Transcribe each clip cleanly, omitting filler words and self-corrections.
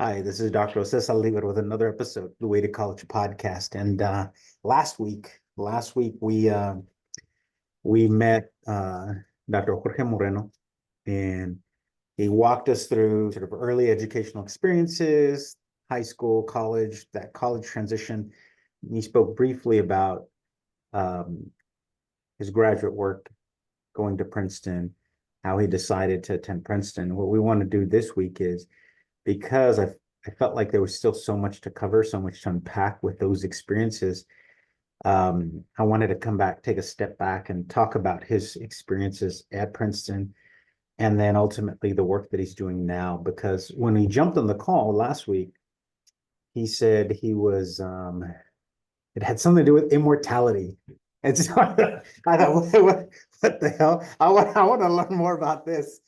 Hi, this is Dr. Osses Oliver with another episode of the Way to College podcast. And last week we met Dr. Jorge Moreno, and he walked us through sort of early educational experiences, high school, college, that college transition. He spoke briefly about um, his graduate work, going to Princeton, how he decided to attend Princeton. What we want to do this week is because I felt like there was still so much to cover, so much to unpack with those experiences. I wanted to come back, take a step back, and talk about his experiences at Princeton, and then ultimately the work that he's doing now. Because when he jumped on the call last week, he said it had something to do with immortality. And so I thought, what the hell? I want to learn more about this.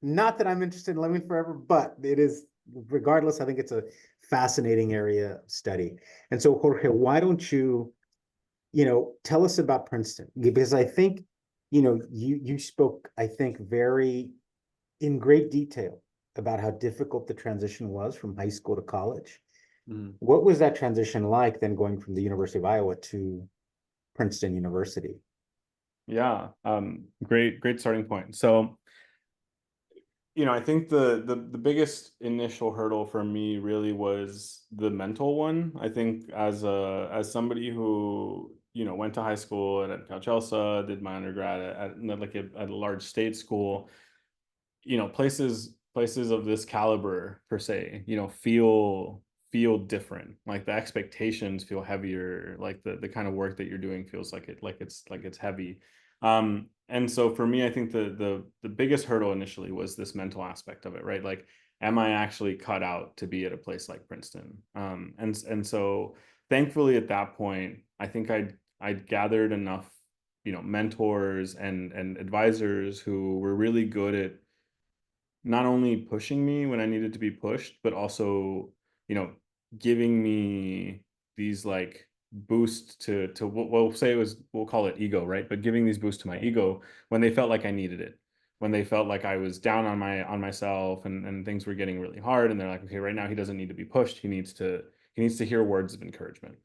Not that I'm interested in living forever, but it is, regardless, I think it's a fascinating area of study. And so, Jorge, why don't tell us about Princeton? Because I think, you spoke, I think, very in great detail about how difficult the transition was from high school to college. Mhm. What was that transition like then going from the University of Iowa to Princeton University? Yeah, great starting point. So, I think the biggest initial hurdle for me really was the mental one. I think as somebody who, went to high school at Chelsea, did my undergrad at a large state school, places of this caliber per se, feel different. Like the expectations feel heavier, like the kind of work that you're doing feels like it's heavy. And so for me, I think the biggest hurdle initially was this mental aspect of it, right? Like, am I actually cut out to be at a place like Princeton? And so thankfully at that point, I think I'd gathered enough, mentors and advisors who were really good at not only pushing me when I needed to be pushed, but also, you know, giving me these like boosts to what we'll say we'll call it ego, right? But giving these boosts to my ego when they felt like I needed it, when they felt like I was down on myself and things were getting really hard, and they're like, okay, right now he doesn't need to be pushed. He needs to hear words of encouragement.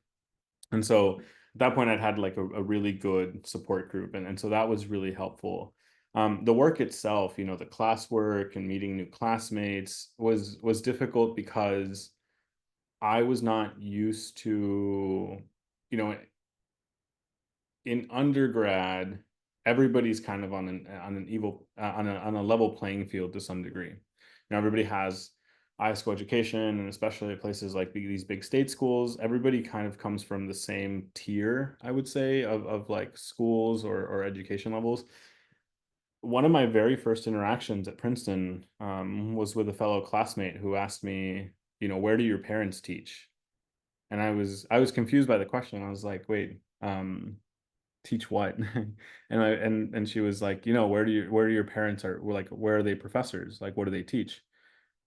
And so at that point, I'd had like a really good support group. And so that was really helpful. The work itself, the classwork and meeting new classmates was difficult because I was not used to, you know, in undergrad, everybody's kind of on a level playing field to some degree. Everybody has high school education, and especially at places like these big state schools, everybody kind of comes from the same tier, I would say, of like schools or education levels. One of my very first interactions at Princeton was with a fellow classmate who asked me, where do your parents teach? And I was confused by the question. I was like, wait, teach what? And she was like, where do your parents where are they professors? Like, what do they teach?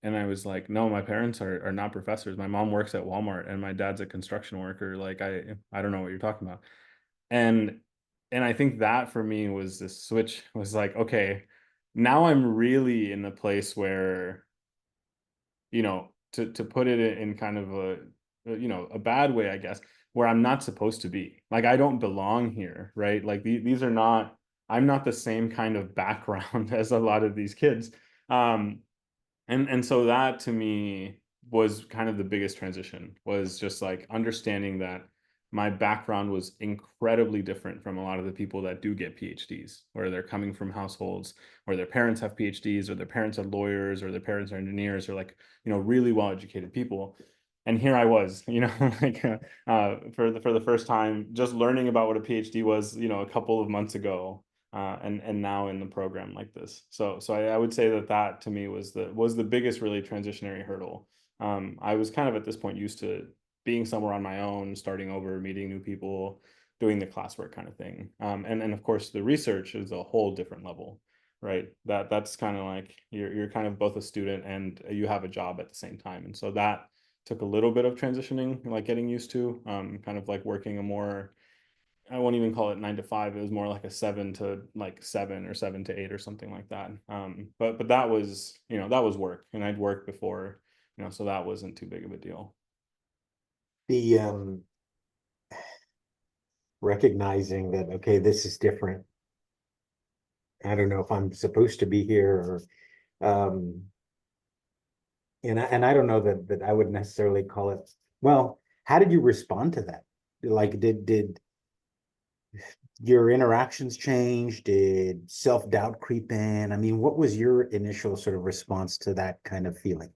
And I was like, no, my parents are not professors. My mom works at Walmart and my dad's a construction worker. Like, I don't know what you're talking about. And and I think that for me was this switch, was like, okay, now I'm really in the place where, to put it in kind of a bad way, I guess, where I'm not supposed to be. Like, I don't belong here, right? Like, these are not, I'm not the same kind of background as a lot of these kids. Um, and so that to me was kind of the biggest transition, was just like understanding that my background was incredibly different from a lot of the people that do get PhDs, where they're coming from households where their parents have PhDs, or their parents are lawyers, or their parents are engineers, or like, really well educated people. And here I was, like for the first time, just learning about what a PhD was, a couple of months ago, and now in the program like this. So I would say that to me was the biggest really transitionary hurdle. I was kind of at this point used to being somewhere on my own, starting over, meeting new people, doing the classwork kind of thing. And of course the research is a whole different level, right? That's kind of like you're kind of both a student and you have a job at the same time. And so that took a little bit of transitioning, like getting used to, kind of like working a more, I won't even call it 9 to 5. It was more like a 7 to 7 or 7 to 8 or something like that. But that was work, and I'd worked before, so that wasn't too big of a deal. The recognizing that, okay, this is different. I don't know if I'm supposed to be here, or and I don't know that I would necessarily call it. Well, how did you respond to that? Like, did your interactions change? Did self-doubt creep in? I mean, what was your initial sort of response to that kind of feeling?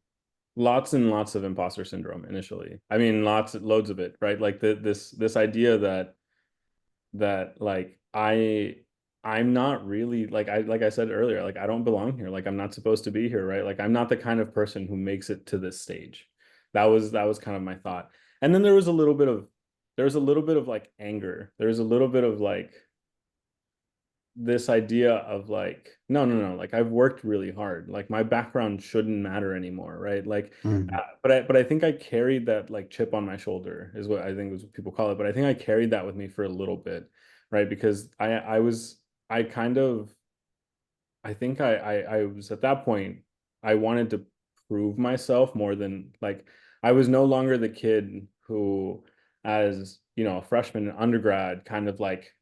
Lots and lots of imposter syndrome initially. I mean, loads of it, right? Like this idea that like I'm not really like I said earlier, like I don't belong here. Like I'm not supposed to be here, right? Like I'm not the kind of person who makes it to this stage. That was kind of my thought. And then there was a little bit of like anger. There was a little bit of like this idea of like no, like I've worked really hard, like my background shouldn't matter anymore, right? Like Mm, but I think I carried that like chip on my shoulder is what I think was what people call it, but I think I carried that with me for a little bit, right? Because I kind of I think I was at that point, I wanted to prove myself more than like I was no longer the kid who, as a freshman in undergrad, kind of like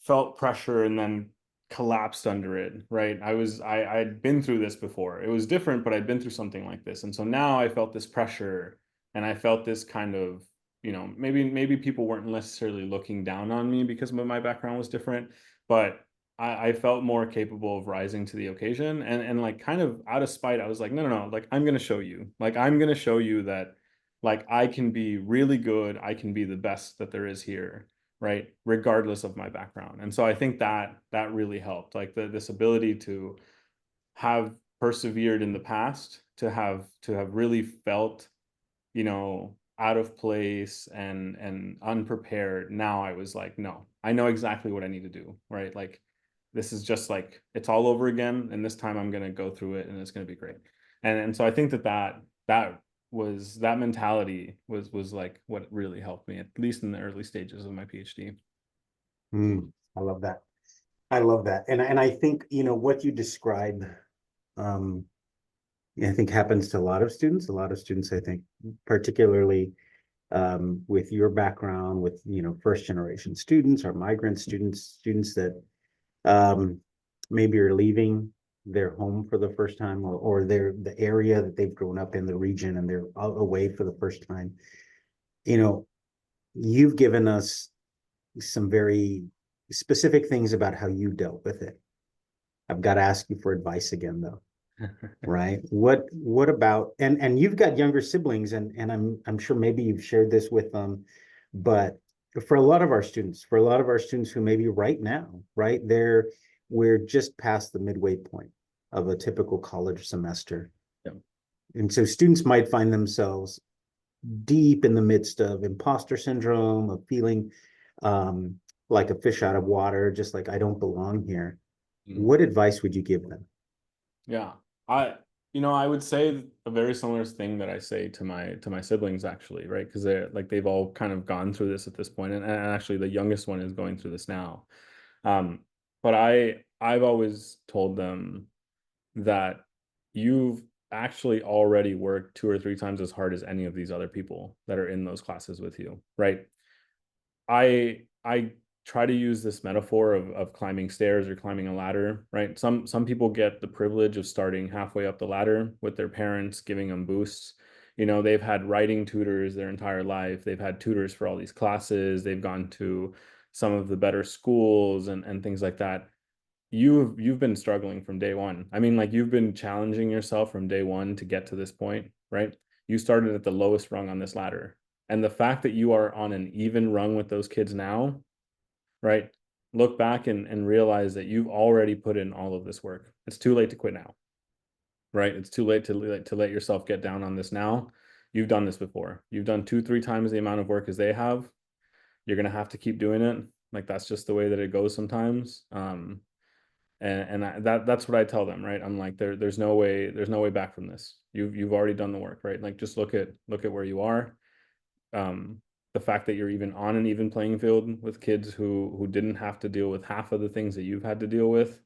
felt pressure and then collapsed under it, right? I'd been through this before. It was different, but I'd been through something like this. And so now I felt this pressure and I felt this kind of, maybe people weren't necessarily looking down on me because my background was different, but I felt more capable of rising to the occasion and like kind of out of spite, I was like, no, like I'm gonna show you. Like I'm gonna show you that like I can be really good, I can be the best that there is here, right, regardless of my background. And so I think that really helped, like this ability to have persevered in the past, to have really felt out of place and unprepared. Now I was like, no, I know exactly what I need to do, right? Like this is just like it's all over again, and this time I'm going to go through it and it's going to be great. And so I think that mentality was like what really helped me, at least in the early stages of my PhD. I love that. I love that. And I think, what you describe, um, I think happens to a lot of students. A lot of students, I think, particularly with your background, with, first generation students or migrant students, students that um, maybe are leaving their home for the first time, or the area that they've grown up in, the region, and they're away for the first time. You know, you've given us some very specific things about how you dealt with it. I've got to ask you for advice again, though. Right? What about, and you've got younger siblings, and I'm sure maybe you've shared this with them, but for a lot of our students, who maybe right now, right, we're just past the midway point of a typical college semester. Yeah. And so students might find themselves deep in the midst of imposter syndrome, of feeling um, like a fish out of water, just like I don't belong here. Mm. What advice would you give them? Yeah. I would say a very similar thing that I say to my siblings actually, right? Because they've all kind of gone through this at this point, and actually the youngest one is going through this now. But I've always told them that you've actually already worked 2 or 3 times as hard as any of these other people that are in those classes with you, right? I try to use this metaphor of climbing stairs or climbing a ladder, right? Some people get the privilege of starting halfway up the ladder with their parents giving them boosts. They've had writing tutors their entire life. They've had tutors for all these classes. They've gone to some of the better schools and things like that. You've been struggling from day one. I mean, like you've been challenging yourself from day one to get to this point, right? You started at the lowest rung on this ladder. And the fact that you are on an even rung with those kids now, right? Look back and realize that you've already put in all of this work. It's too late to quit now, right? It's too late to let yourself get down on this now. You've done this before. You've done 2, 3 times the amount of work as they have. You're gonna have to keep doing it. Like that's just the way that it goes sometimes. That's what I tell them, right? I'm like, there's no way back from this. You've already done the work, right? Like just look at where you are. The fact that you're even on an even playing field with kids who didn't have to deal with half of the things that you've had to deal with,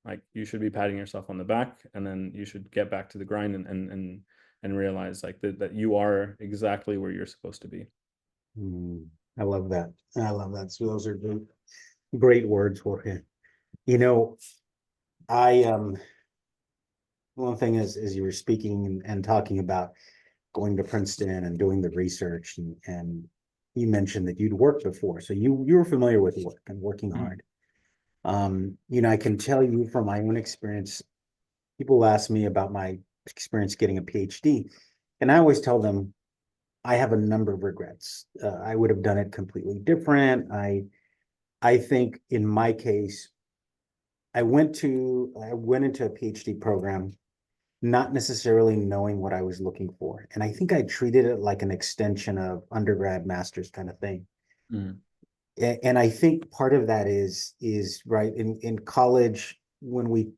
Like you should be patting yourself on the back, and then you should get back to the grind and realize like that you are exactly where you're supposed to be. I love that. I love that. So those are great words, Jorge. You know, I one thing is you were speaking and talking about going to Princeton and doing the research, and you mentioned that you'd worked before, so you were familiar with work and working hard. You know, I can tell you from my own experience, people ask me about my experience getting a PhD, and I always tell them I have a number of regrets. I would have done it completely different. I think in my case, I went into a PhD program not necessarily knowing what I was looking for. And I think I treated it like an extension of undergrad, master's kind of thing. Mm. And I think part of that is right in college, when we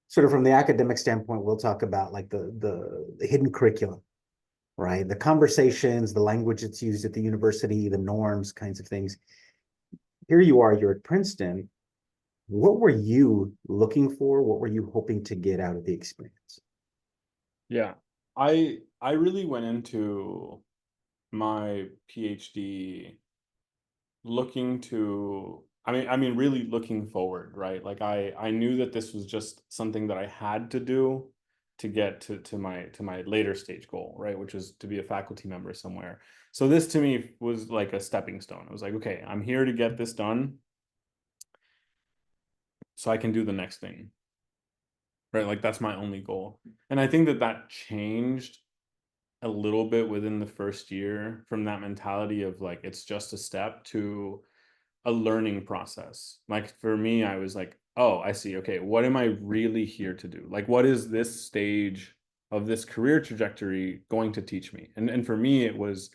sort of from the academic standpoint, we'll talk about like the hidden curriculum, right? The conversations, the language that's used at the university, the norms, kinds of things. Here you are, you're at Princeton. What were you looking for? What were you hoping to get out of the experience? Yeah, I really went into my PhD looking to, I mean really looking forward, right? Like I knew that this was just something that I had to do to get to my later stage goal, right? Which is to be a faculty member somewhere. So this to me was like a stepping stone. I was like, okay, I'm here to get this done so I can do the next thing, right? Like that's my only goal. And I think that that changed a little bit within the first year, from that mentality of like it's just a step to a learning process. Like for me, I was like, oh, I see. Okay, what am I really here to do? Like, what is this stage of this career trajectory going to teach me? And for me, it was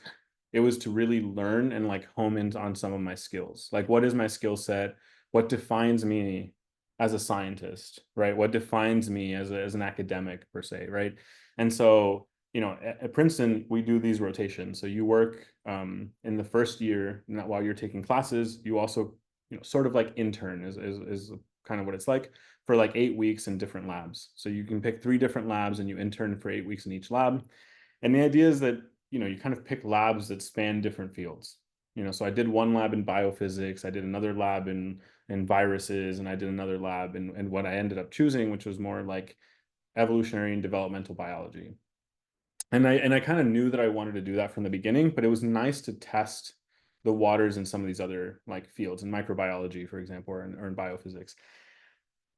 to really learn and like home in on some of my skills. Like, what is my skill set? What defines me as a scientist, right? What defines me as an academic per se, right? And so, at Princeton, we do these rotations. So you work in the first year, not while you're taking classes. You also, sort of like intern is kind of what it's like, for like 8 weeks in different labs. So you can pick 3 different labs and you intern for 8 weeks in each lab. And the idea is that, you kind of pick labs that span different fields. So I did one lab in biophysics, I did another lab in viruses, and I did another lab in what I ended up choosing, which was more like evolutionary and developmental biology. And I kind of knew that I wanted to do that from the beginning, but it was nice to test the waters in some of these other like fields, in microbiology, for example, or in biophysics.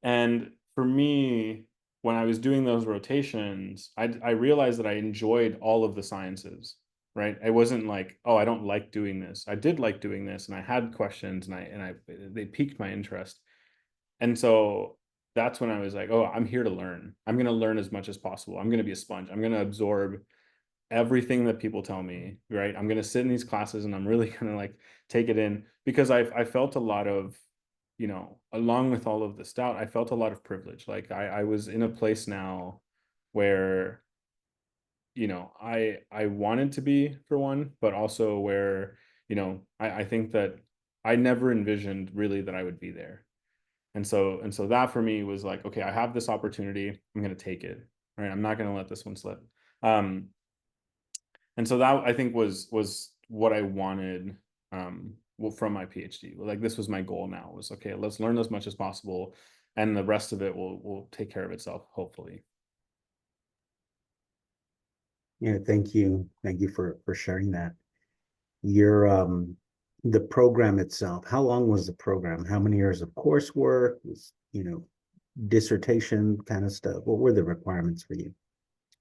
And for me, when I was doing those rotations, I realized that I enjoyed all of the sciences, right? I wasn't like, oh, I don't like doing this. I did like doing this, and I had questions, and they piqued my interest. And so that's when I was like, oh, I'm here to learn. I'm going to learn as much as possible. I'm going to be a sponge. I'm going to absorb everything that people tell me, right? I'm going to sit in these classes and I'm really going to like take it in, because I felt a lot of, along with all of this doubt, I felt a lot of privilege. Like I was in a place now where, I wanted to be, for one, but also where, I think that I never envisioned really that I would be there. And so that for me was like, okay, I have this opportunity. I'm going to take it. Right. I'm not going to let this one slip. Um, and so that I think was what I wanted, from my PhD. Like this was my goal now, was okay, let's learn as much as possible, and the rest of it will take care of itself, hopefully. Yeah, thank you. Thank you for sharing that. Your the program itself, how long was the program? How many years of coursework? Was, dissertation kind of stuff? What were the requirements for you?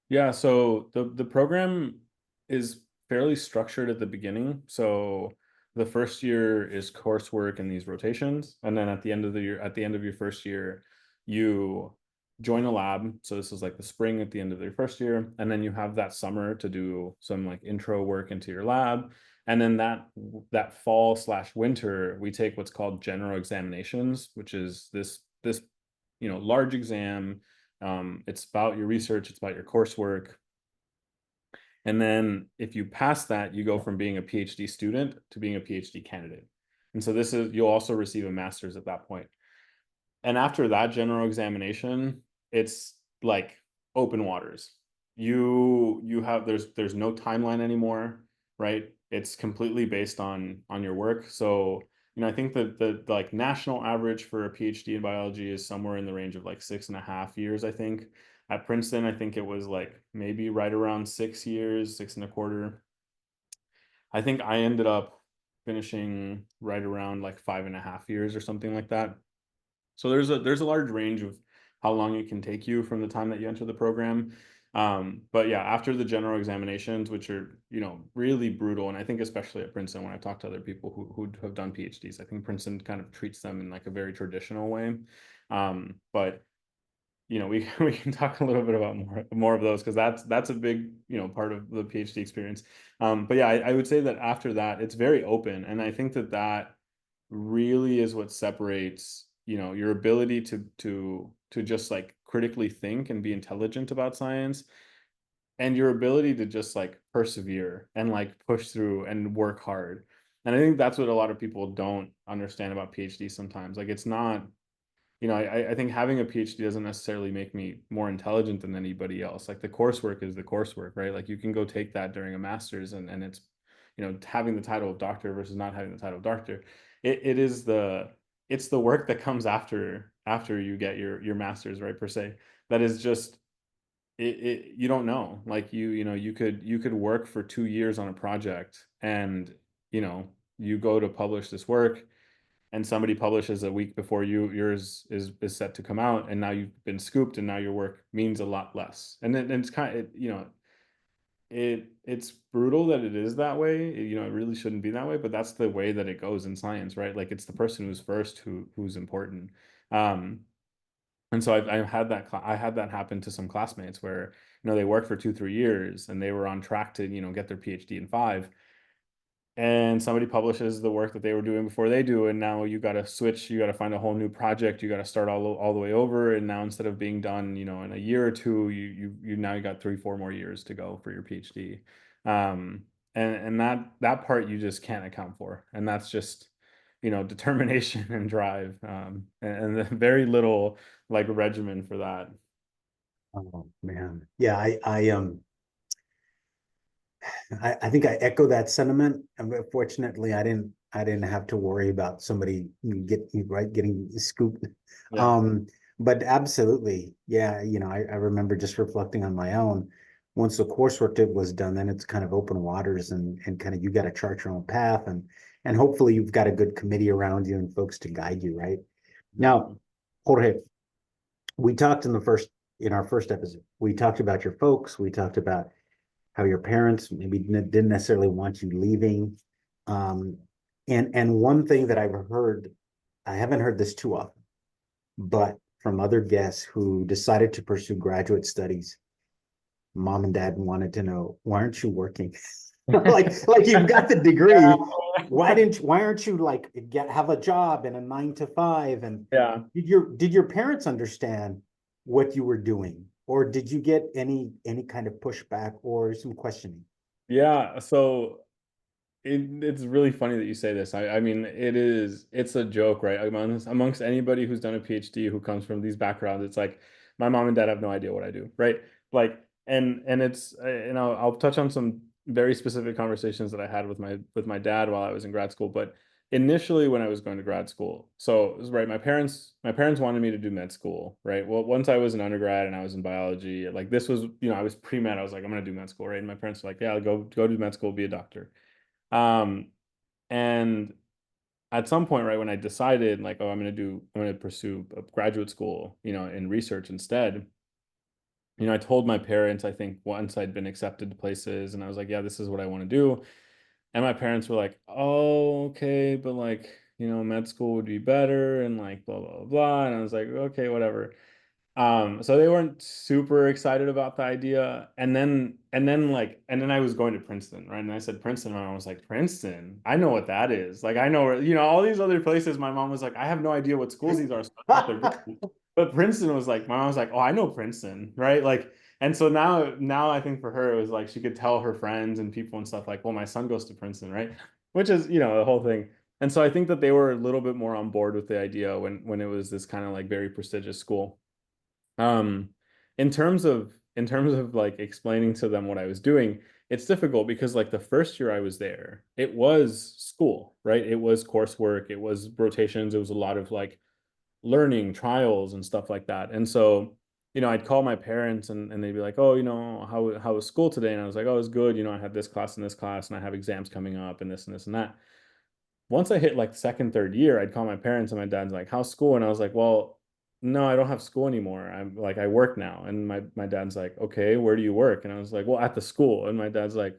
Yeah, so the program is fairly structured at the beginning. So the first year is coursework and these rotations, and then at the end of the year, at the end of your first year, you join a lab. So this is like the spring at the end of your first year, and then you have that summer to do some like intro work into your lab. And then that fall slash winter, we take what's called general examinations, which is this large exam. It's about your research, it's about your coursework. And then if you pass that, you go from being a PhD student to being a PhD candidate. And so you'll also receive a master's at that point. And after that general examination, it's like open waters. You have there's no timeline anymore, right? It's completely based on your work. So, I think that the like national average for a PhD in biology is somewhere in the range of like 6.5 years, I think. At Princeton, I think it was like maybe right around 6 years, 6.25. I think I ended up finishing right around like 5.5 years or something like that. So there's a large range of how long it can take you from the time that you enter the program. But yeah, after the general examinations, which are, really brutal, and I think especially at Princeton, when I talk to other people who have done PhDs, I think Princeton kind of treats them in like a very traditional way. But we can talk a little bit about more of those, because that's a big, part of the PhD experience. But yeah, I would say that after that, it's very open, and I think that really is what separates, your ability to just like critically think and be intelligent about science, and your ability to just like persevere and like push through and work hard. And I think that's what a lot of people don't understand about PhD sometimes. Like, it's not, I think having a PhD doesn't necessarily make me more intelligent than anybody else. Like, the coursework is the coursework, right? Like, you can go take that during a master's, and it's, having the title of doctor versus not having the title of doctor. It's the work that comes after you get your master's, right, per se. That is just you don't know. Like, you could work for 2 years on a project, and you go to publish this work, and somebody publishes a week before yours is set to come out, and now you've been scooped, and now your work means a lot less. And then it's kind of, it's brutal that it is that way. It really shouldn't be that way, but that's the way that it goes in science, right? Like, it's the person who's first who's important. um and so I had that happen to some classmates where, they worked for 2 3 years, and they were on track to, get their PhD in 5, and somebody publishes the work that they were doing before they do, and now you got to switch, you got to find a whole new project, you got to start all the way over, and now instead of being done, in a year or two, you now you got 3 4 more years to go for your PhD. And that part you just can't account for, and that's just, determination and drive, and very little like regimen for that. Oh, man. Yeah, I think I echo that sentiment. And fortunately, I didn't have to worry about somebody getting scooped. Yeah. Um, but absolutely, yeah, I remember just reflecting on my own. Once the coursework was done, then it's kind of open waters, and kind of you got to chart your own path, and hopefully you've got a good committee around you and folks to guide you, right? Now, Jorge, we talked in our first episode, we talked about your folks, we talked about how your parents maybe didn't necessarily want you leaving. Um, and one thing that I've heard, I haven't heard this too often, but from other guests who decided to pursue graduate studies, mom and dad wanted to know, why aren't you working? like you've got the degree. Why aren't you like have a job and a 9 to 5? And Yeah. did your parents understand what you were doing? Or did you get any kind of pushback or some questioning? Yeah. So it's really funny that you say this. I mean, it's a joke, right? Amongst anybody who's done a PhD who comes from these backgrounds, it's like my mom and dad have no idea what I do, right? Like, and it's, I'll touch on some very specific conversations that I had with my dad while I was in grad school. But initially, when I was going to grad school, so it was right, my parents wanted me to do med school, right? Well, once I was an undergrad and I was in biology, like, this was, I was pre-med, I was like, I'm gonna do med school, right? And my parents were like, yeah, go do med school, be a doctor. um and at some point, right, when I decided, like, oh, I'm gonna pursue a graduate school, in research instead, I told my parents, I think, once I'd been accepted to places, and I was like, yeah, this is what I want to do. And my parents were like, oh, okay, but like, med school would be better, and like blah blah blah. And I was like, okay, whatever. So they weren't super excited about the idea. And then I was going to Princeton, right? And I said Princeton, and my mom was like, Princeton? I know what that is. Like, I know where, all these other places. My mom was like, I have no idea what schools these are. So what they're doing. But Princeton was like, my mom was like, oh, I know Princeton, right? Like, and so now I think for her, it was like she could tell her friends and people and stuff like, well, my son goes to Princeton, right? Which is, the whole thing. And so I think that they were a little bit more on board with the idea when it was this kind of like very prestigious school. Um, in terms of like explaining to them what I was doing, it's difficult because like the first year I was there, it was school, right? It was coursework, it was rotations, it was a lot of like learning trials and stuff like that. And so, I'd call my parents and they'd be like, oh, how was school today? And I was like, oh, it was good. I had this class and this class, and I have exams coming up and this and this and that. Once I hit like second, third year, I'd call my parents and my dad's like, how's school? And I was like, well, no, I don't have school anymore. I'm like, I work now. And my dad's like, okay, where do you work? And I was like, well, at the school. And my dad's like,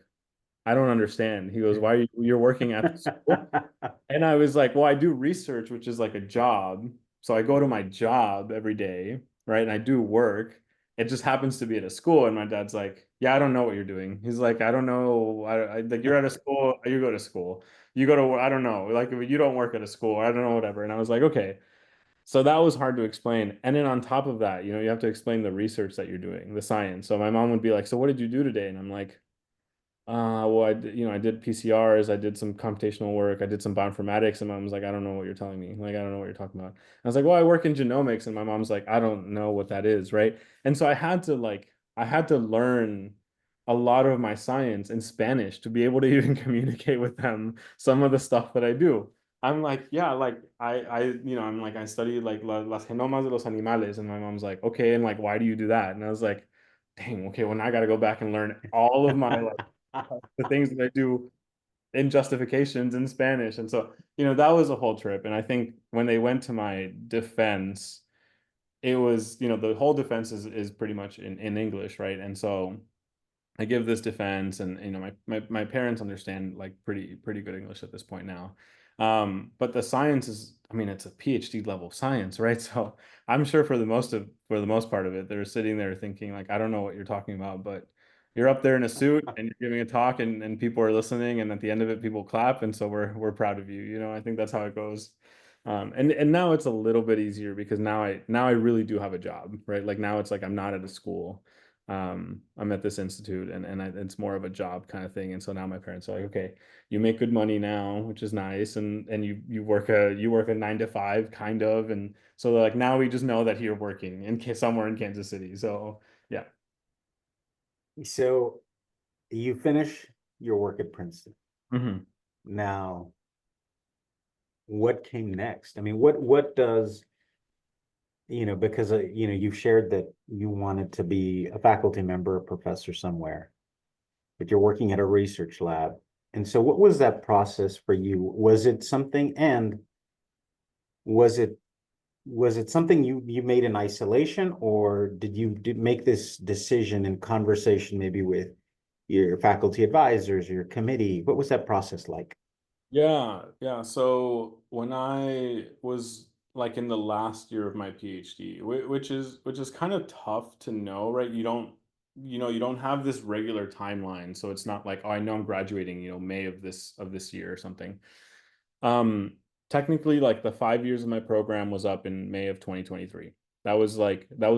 I don't understand. He goes, why are you're working at the school? And I was like, well, I do research, which is like a job. So I go to my job every day, right? And I do work. It just happens to be at a school. And my dad's like, yeah, I don't know what you're doing. He's like, I don't know. Like you're at a school, you go to school. You go to, I don't know. Like if you don't work at a school, I don't know, whatever. And I was like, okay. So that was hard to explain. And then on top of that, you have to explain the research that you're doing, the science. So my mom would be like, so what did you do today? And I'm like, well, I did PCRs, I did some computational work, I did some bioinformatics, and mom was like, I don't know what you're telling me. Like, I don't know what you're talking about. I was like, well, I work in genomics, and my mom's like, I don't know what that is, right? And so I had to learn a lot of my science in Spanish to be able to even communicate with them some of the stuff that I do. I'm like, yeah, like I'm like, I study like las genomas de los animales, and my mom's like, okay, and like, why do you do that? And I was like, dang, okay, well, now I got to go back and learn all of my like the things that I do in justifications in Spanish. And so, that was a whole trip. And I think when they went to my defense, it was, the whole defense is pretty much in English, right? And so I give this defense, and my parents understand like pretty good English at this point now. But the science is, I mean, it's a PhD level science, right? So I'm sure for the most part of it, they're sitting there thinking like, I don't know what you're talking about, but you're up there in a suit and you're giving a talk, and people are listening, and at the end of it, people clap, and so we're proud of you. I think that's how it goes. And now it's a little bit easier because now I really do have a job, right? Like now it's like I'm not at a school. I'm at this institute, and it's more of a job kind of thing. And so now my parents are like, okay, you make good money now, which is nice. And you work a 9 to 5 kind of. And so they're like, now we just know that you're working somewhere in Kansas City. So yeah. So you finish your work at Princeton. Mhm. Now, what came next? I mean, what does, because, you've shared that you wanted to be a faculty member, a professor somewhere, but you're working at a research lab. And so what was that process for you? Was it something, and was it something you made in isolation, or did you make this decision in conversation maybe with your faculty advisors, your committee? What was that process like? Yeah, yeah. So when I was like in the last year of my PhD, which is kind of tough to know, right? You don't have this regular timeline, so it's not like, oh, I know I'm graduating, May of this year or something. Um, Technically, like the 5 years of my program was up in May of 2023. That was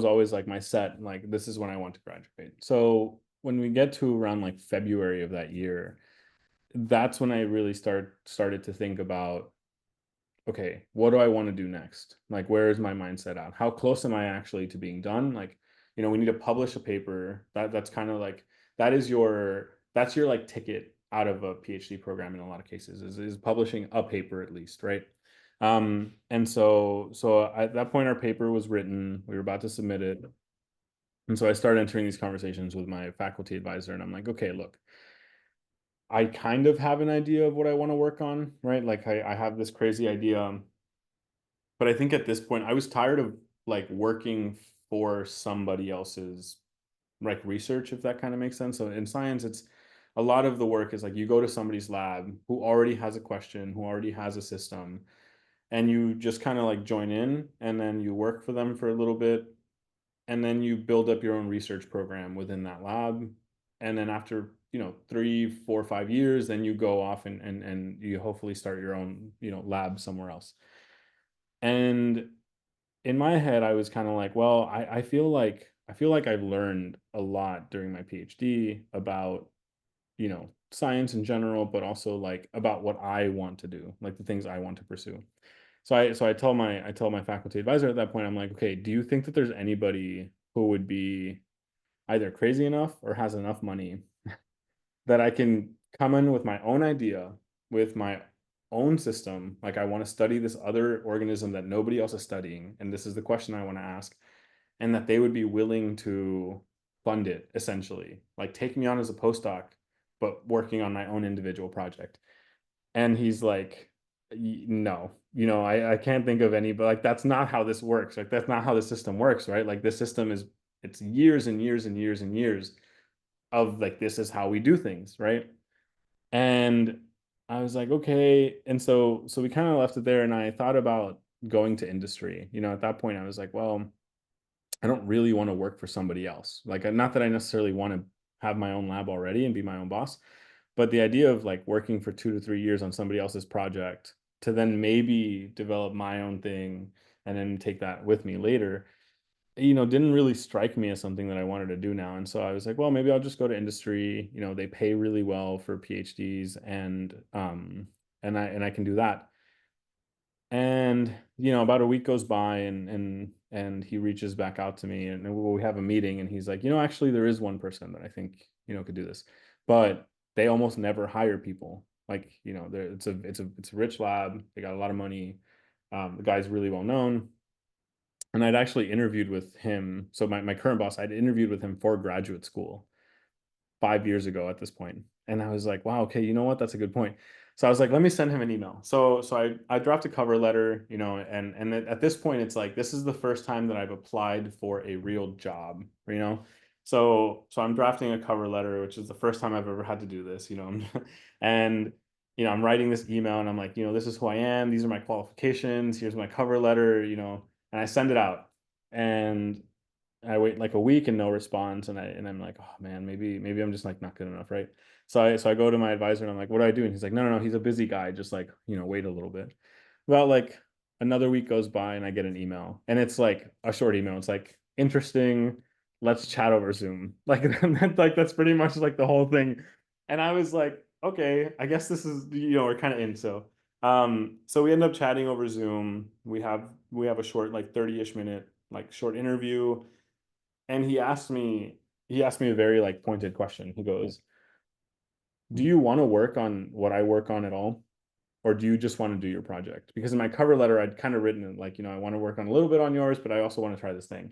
always like my set, like this is when I want to graduate. So when we get to around like February of that year, that's when I really started to think about, okay, what do I want to do next? Like, where is my mindset at? How close am I actually to being done? Like, we need to publish a paper. That's kind of like that's your like ticket out of a PhD program in a lot of cases is publishing a paper at least, right? And so at that point our paper was written. We were about to submit it. And so I started entering these conversations with my faculty advisor, and I'm like, okay, look, I kind of have an idea of what I want to work on, right? Like I have this crazy idea, but I think at this point I was tired of like working for somebody else's like research, if that kind of makes sense. So in science, it's a lot of the work is like you go to somebody's lab who already has a question, who already has a system, and you just kind of like join in, and then you work for them for a little bit, and then you build up your own research program within that lab. And then after 3 4 5 years, then you go off and you hopefully start your own lab somewhere else. And in my head I was kind of like, well, I feel like I've learned a lot during my PhD about you know, science in general, but also like about what I want to do, like the things I want to pursue. So I tell my faculty advisor at that point, I'm like, okay, do you think that there's anybody who would be either crazy enough or has enough money that I can come in with my own idea, with my own system, like I want to study this other organism that nobody else is studying, and this is the question I want to ask, and that they would be willing to fund it, essentially, like take me on as a postdoc, but working on my own individual project. And he's like, no, you know, I can't think of any, but like, that's not how this works. Like, that's not how the system works, right? Like, this system is, it's years and years and years and years of like, this is how we do things, right? And I was like, okay. And so we kind of left it there. And I thought about going to industry. You know, at that point, I was like, well, I don't really want to work for somebody else. Like, not that I necessarily want to have my own lab already and be my own boss, but the idea of like working for 2 to 3 years on somebody else's project to then maybe develop my own thing and then take that with me later, you know, didn't really strike me as something that I wanted to do now. And so I was like, well, maybe I'll just go to industry. You know, they pay really well for PhDs, and I can do that. And you know, about a week goes by, and he reaches back out to me, and we have a meeting, and he's like, you know, actually there is one person that I think, you know, could do this, but they almost never hire people. Like, you know, it's a rich lab, they got a lot of money, the guy's really well known. And I'd actually interviewed with him, so my current boss, I'd interviewed with him for graduate school 5 years ago at this point. And I was like, wow, okay, you know what? That's a good point. So I was like, let me send him an email. So I dropped a cover letter, you know, and at this point, it's like, this is the first time that I've applied for a real job, you know? So I'm drafting a cover letter, which is the first time I've ever had to do this, you know, and, you know, I'm writing this email and I'm like, you know, this is who I am. These are my qualifications. Here's my cover letter, you know, and I send it out. And I wait like a week and no response, and I'm like, oh man, maybe I'm just like not good enough, right? So I go to my advisor and I'm like, what do I do? And he's like, no, he's a busy guy, just like, you know, wait a little bit. Well, like another week goes by and I get an email, and it's like a short email. It's like, interesting, let's chat over Zoom. Like like that's pretty much like the whole thing. And I was like, okay, I guess this is, you know, we're kind of in. So we end up chatting over Zoom. We have a short, like 30-ish minute, like short interview. And he asked me a very like pointed question. He goes, do you want to work on what I work on at all? Or do you just want to do your project? Because in my cover letter, I'd kind of written it like, you know, I want to work on a little bit on yours, but I also want to try this thing.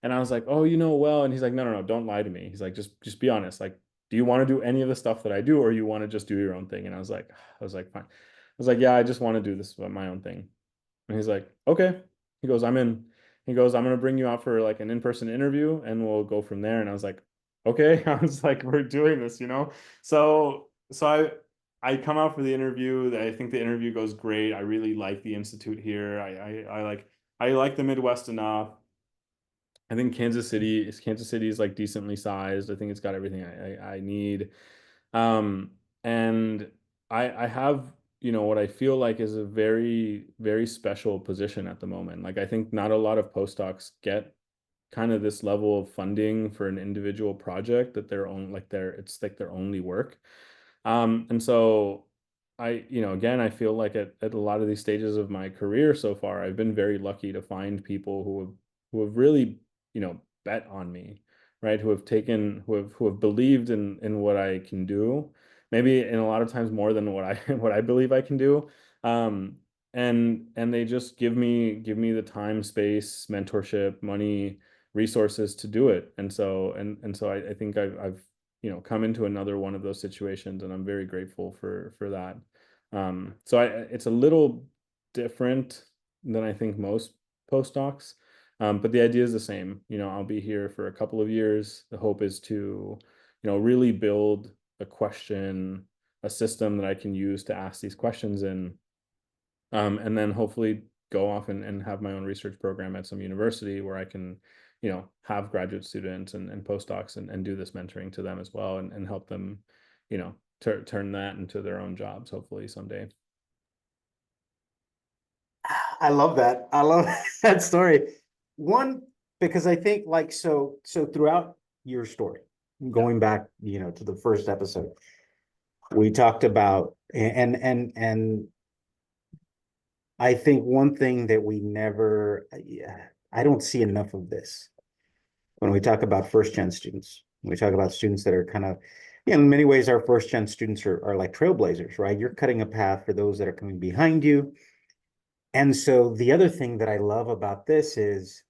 And I was like, oh, you know, well, and he's like, no, don't lie to me. He's like, just be honest. Like, do you want to do any of the stuff that I do, or you want to just do your own thing? And I was like, fine. I was like, yeah, I just want to do this my own thing. And he's like, okay. He goes, I'm in. He goes, I'm gonna bring you out for like an in-person interview and we'll go from there. And I was like, okay. I was like, we're doing this, you know? So I come out for the interview. I think the interview goes great. I really like the institute here. I like the Midwest enough. I think Kansas City is like decently sized. I think it's got everything I need. And I have, you know, what I feel like is a very, very special position at the moment. Like, I think not a lot of postdocs get kind of this level of funding for an individual project that it's like their only work. And so you know, again, I feel like at a lot of these stages of my career so far, I've been very lucky to find people who have really, you know, bet on me, right? Who have believed in what I can do, maybe in a lot of times more than what I what I believe I can do. Um, and they just give me the time, space, mentorship, money, resources to do it. And so I think I've you know, come into another one of those situations, and I'm very grateful for that. So it's a little different than I think most postdocs, but the idea is the same. You know, I'll be here for a couple of years. The hope is to, you know, really build a system that I can use to ask these questions in, and then hopefully go off and have my own research program at some university where I can, you know, have graduate students and postdocs and do this mentoring to them as well, and help them, you know, turn that into their own jobs, hopefully someday. I love that. I love that story. One, because I think like so throughout your story, going back, you know, to the first episode, we talked about, and I think one thing that we never, yeah, I don't see enough of this when we talk about first gen students. We talk about students that are kind of, in many ways, our first gen students are like trailblazers, right? You're cutting a path for those that are coming behind you. And so the other thing that I love about this is,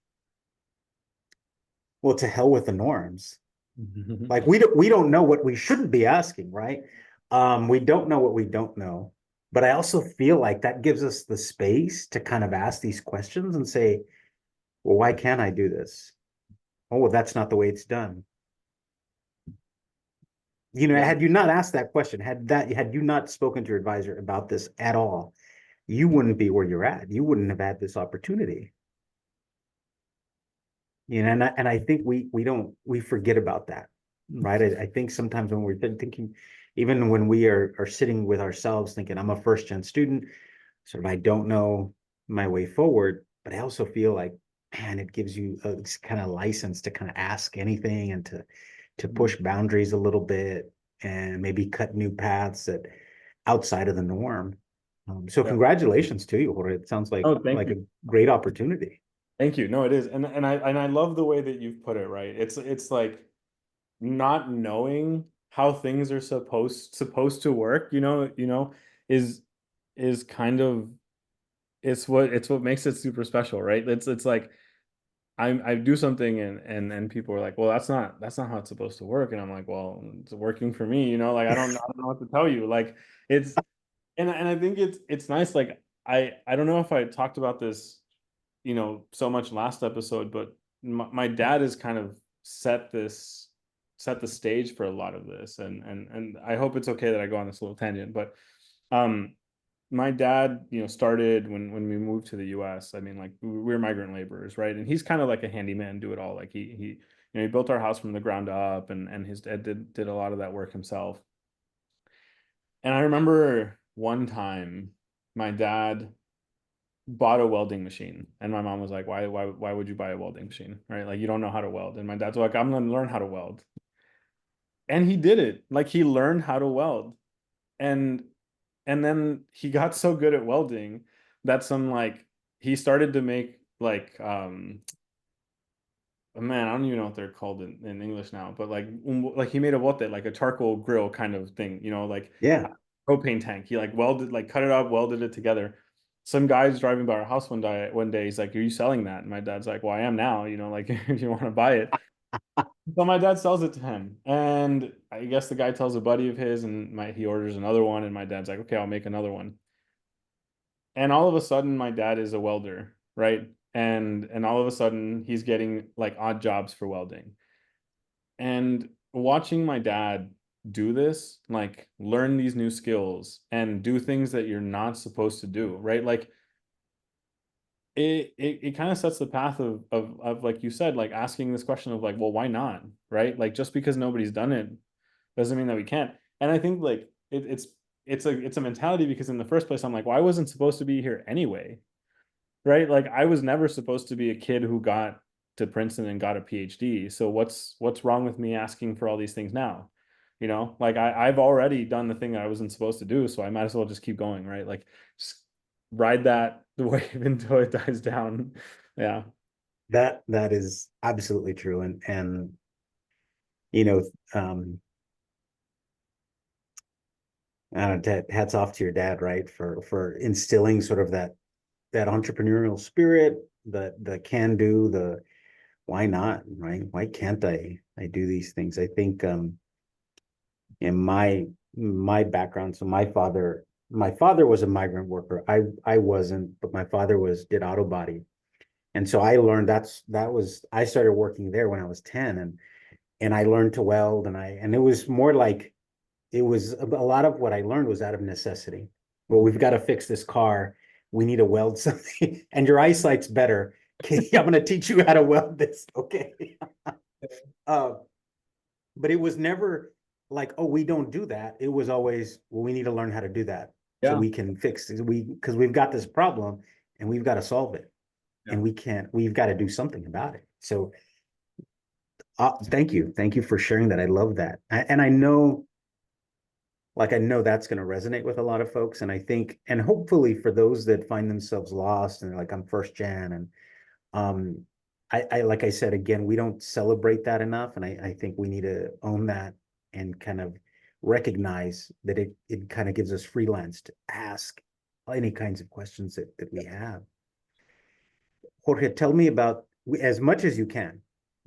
well, to hell with the norms. Like we don't know what we shouldn't be asking, right? We don't know what we don't know. But I also feel like that gives us the space to kind of ask these questions and say, well, why can't I do this? Oh, well, that's not the way it's done. You know, Yeah. had you not asked that question, had you not spoken to your advisor about this at all, you wouldn't be where you're at. You wouldn't have had this opportunity. You know, and I think we forget about that, right? I think sometimes when we're thinking, even when we are sitting with ourselves thinking, I'm a first gen student, sort of I don't know my way forward, but I also feel like, man, it gives you a kind of license to kind of ask anything and to push boundaries a little bit and maybe cut new paths that outside of the norm. So Yeah. congratulations to you, Jorge. It sounds Oh, thank like you. a great opportunity. Thank you. No, it is. And I love the way that you've put it, right? It's like not knowing how things are supposed to work, is kind of it's what makes it super special, right? It's like I do something and people are like, well, that's not how it's supposed to work. And I'm like, well, it's working for me, like I don't know what to tell you. Like it's and I think it's nice. Like I don't know if I talked about this, so much last episode, but my dad has kind of set the stage for a lot of this, and I hope it's okay that I go on this little tangent, but um my dad, started when we moved to the US. I mean, like we were migrant laborers, right? And he's kind of like a handyman, do it all. Like he built our house from the ground up, and his dad did a lot of that work himself. And I remember one time my dad bought a welding machine, and my mom was like, why would you buy a welding machine, right? Like you don't know how to weld. And my dad's like, I'm gonna learn how to weld. And he did it. Like he learned how to weld. And then he got so good at welding that he started to make like man, I don't even know what they're called in English now, but like he made a bote, like a charcoal grill kind of thing, like Yeah. propane tank. He like welded, like cut it up, welded it together. Some guy's driving by our house one day, he's like, are you selling that? And my dad's like, well, I am now, like if you want to buy it. So my dad sells it to him, and I guess the guy tells a buddy of his, and he orders another one, and my dad's like, okay, I'll make another one. And all of a sudden my dad is a welder, right? And all of a sudden he's getting like odd jobs for welding. And watching my dad do this, like learn these new skills and do things that you're not supposed to do, right? Like it kind of sets the path of like you said, like asking this question of like, well, why not, right? Like just because nobody's done it doesn't mean that we can't. And I think like it's a mentality, because in the first place I'm like, well, I wasn't supposed to be here anyway, right? Like I was never supposed to be a kid who got to Princeton and got a PhD. So what's wrong with me asking for all these things now? Like I've already done the thing that I wasn't supposed to do, so I might as well just keep going, right? Like just ride that wave until it dies down. Yeah. That is absolutely true. And you know, um, hats off to your dad, right? For instilling sort of that entrepreneurial spirit, the can do, the why not, right? Why can't I do these things? I think in my background, so my father was a migrant worker. I wasn't, but my father did auto body. And so I learned I started working there when I was 10, and I learned to weld, and it was more like it was a lot of what I learned was out of necessity. Well, we've got to fix this car. We need to weld something, and your eyesight's better. Okay, I'm going to teach you how to weld this. Okay. uh, but it was never like, oh, we don't do that. It was always, well, we need to learn how to do that so Yeah. we can fix it. Because we've got this problem and we've got to solve it, Yeah. and we've got to do something about it. So thank you for sharing that. I love that. And I know like I know that's going to resonate with a lot of folks. And I think, and hopefully for those that find themselves lost and they're like, I'm first gen. And like I said, again, we don't celebrate that enough. And I think we need to own that and kind of recognize that it kind of gives us freelance to ask any kinds of questions that we have. Jorge, tell me about as much as you can,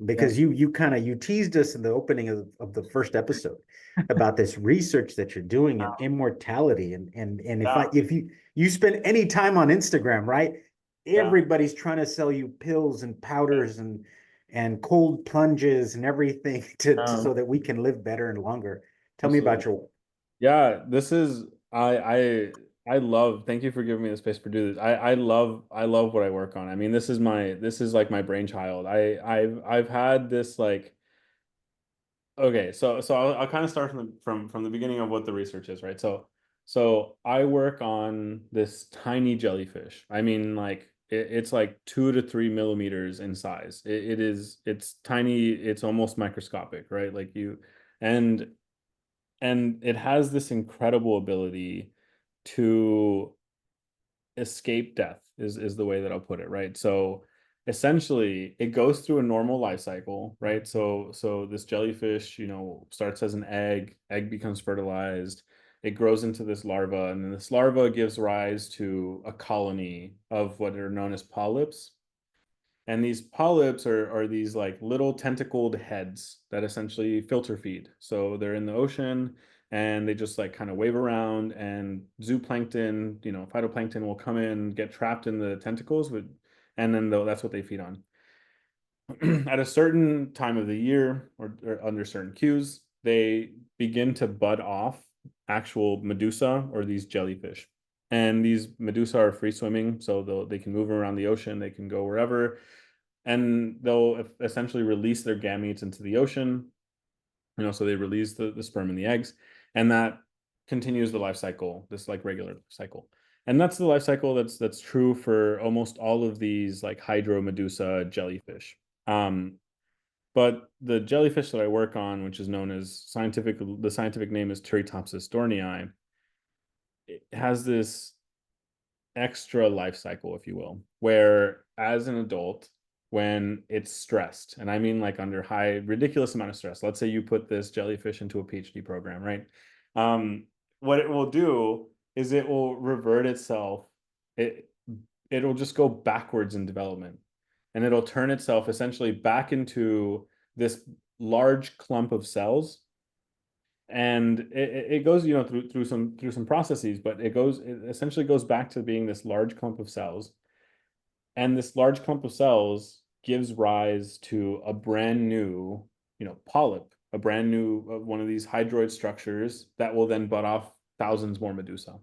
because you kind of you teased us in the opening of the first episode about this research that you're doing in immortality. And if you spend any time on Instagram, right? Everybody's trying to sell you pills and powders and cold plunges and everything so that we can live better and longer. Tell me about your. Yeah, this is I love, thank you for giving me the space to do this. I love what I work on. I mean, this is like my brainchild. I've had this like, okay, so I'll kind of start from the beginning of what the research is, right? So I work on this tiny jellyfish. I mean, like it's like 2 to 3 millimeters in size. It's tiny, it's almost microscopic, right? Like and and it has this incredible ability to escape death is the way that I'll put it, right? So essentially it goes through a normal life cycle, right? So this jellyfish, starts as an egg becomes fertilized, it grows into this larva, and then this larva gives rise to a colony of what are known as polyps. And these polyps are these like little tentacled heads that essentially filter feed. So they're in the ocean and they just like kind of wave around, and zooplankton, phytoplankton will come in, get trapped in the tentacles, and then that's what they feed on. At a certain time of the year or under certain cues, they begin to bud off actual medusa or these jellyfish. And these medusa are free swimming, so they can move around the ocean, they can go wherever, and they'll essentially release their gametes into the ocean. So they release the sperm and the eggs, and that continues the life cycle, this like regular cycle. And that's the life cycle that's true for almost all of these like hydromedusa jellyfish. But the jellyfish that I work on, which is known as the scientific name is Turritopsis dohrnii, it has this extra life cycle, if you will, where as an adult, when it's stressed, and I mean like under ridiculous amount of stress, let's say you put this jellyfish into a PhD program, right? What it will do is it will revert itself. It'll just go backwards in development, and it'll turn itself essentially back into this large clump of cells. And it goes through some processes, but it essentially goes back to being this large clump of cells, and this large clump of cells gives rise to a brand new polyp, a brand new one of these hydroid structures that will then bud off thousands more medusa.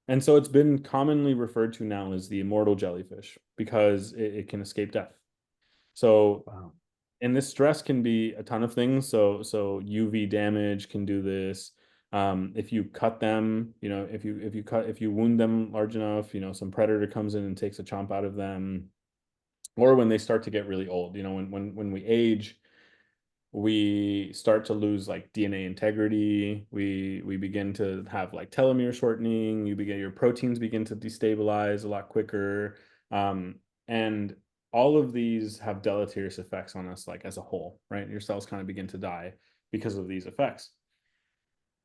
And so it's been commonly referred to now as the immortal jellyfish because it can escape death. So Wow. And this stress can be a ton of things. So UV damage can do this. If you cut them, if you wound them large enough, some predator comes in and takes a chomp out of them. Or when they start to get really old, when we age, we start to lose like DNA integrity. We begin to have like telomere shortening. Your proteins begin to destabilize a lot quicker. And all of these have deleterious effects on us, like as a whole, right? Your cells kind of begin to die because of these effects.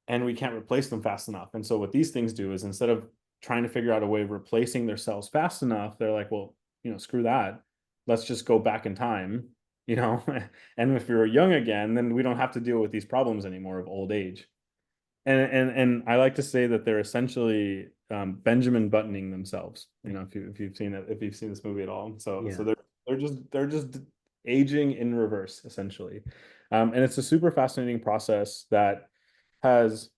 And we can't replace them fast enough. And so what these things do is, instead of trying to figure out a way of replacing their cells fast enough, they're like, well, screw that. Let's just go back in time, and if you're young again, then we don't have to deal with these problems anymore of old age. And I like to say that they're essentially Benjamin buttoning themselves. If you've seen it, if you've seen this movie at all. So they're just aging in reverse, essentially. And it's a super fascinating process that has